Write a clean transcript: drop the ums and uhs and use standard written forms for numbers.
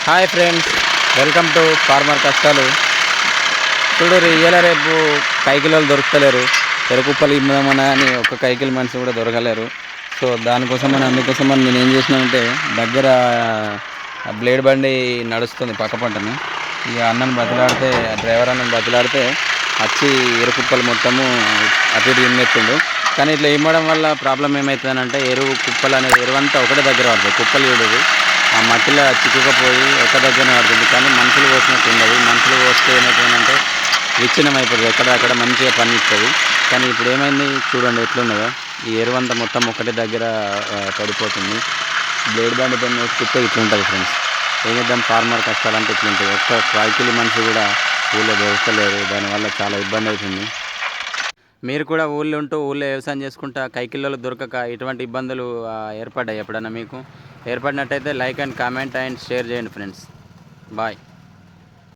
Hi friends, welcome to farmer కష్టాలు. చూడు ఇయ్యాల రేపు కైకిలు దొరుకుతలేరు. ఎరుకుప్పలు ఇమ్దామని అని ఒక కైకిల్ మనిషి కూడా దొరకలేరు. సో అందుకోసమని నేను ఏం చేసినానంటే దగ్గర బ్లేడ్ బండి నడుస్తుంది పక్క పంటని. ఇక అన్నను బతిలాడితే డ్రైవర్ అన్నను బతిలాడితే వచ్చి ఎరుకుప్పలు మొత్తము అటు ఇటు ఇమ్మెత్తుండు. కానీ ఇట్లా ఇమ్మడం వల్ల ప్రాబ్లం ఏమవుతుందంటే ఎరువు కుప్పలు అనేది ఎరువంతా ఒకటే దగ్గర పడుతుంది. కుప్పలు చూడదు, ఆ మట్టిలో చిక్కుకపోయి ఒక దగ్గరనే పడుతుంది. కానీ మనుషులు పోసినట్టు ఉండదు. మనుషులు పోస్తే ఏమవుతుందంటే విచ్ఛిన్నం అయిపోతుంది, ఎక్కడక్కడ మంచిగా పనిస్తుంది. కానీ ఇప్పుడు ఏమైంది చూడండి ఎట్లున్నదో, ఈ ఎరువంతా మొత్తం ఒకటే దగ్గర పడిపోతుంది. బ్లేడ్ బండి పని వేసుకుంటే ఇట్లుంటుంది ఫ్రెండ్స్. ఏం చేద్దాం, ఫార్మర్ కష్టాలంటే ఇట్లుంటుంది. ఒక్క కాకిలి మనిషి కూడా ఊళ్ళో దొరకలేరు. దానివల్ల చాలా ఇబ్బంది అవుతుంది. మీరు కూడా ఊళ్ళో ఉంటూ ఊళ్ళో వ్యవసాయం చేసుకుంటా కైకిళ్ళలో దొరకక ఇటువంటి ఇబ్బందులు ఏర్పడ్డాయి ఎప్పుడన్నా మీకు? ఏర్పడినట్టయితే like and comment and share చేయండి ఫ్రెండ్స్. బాయ్.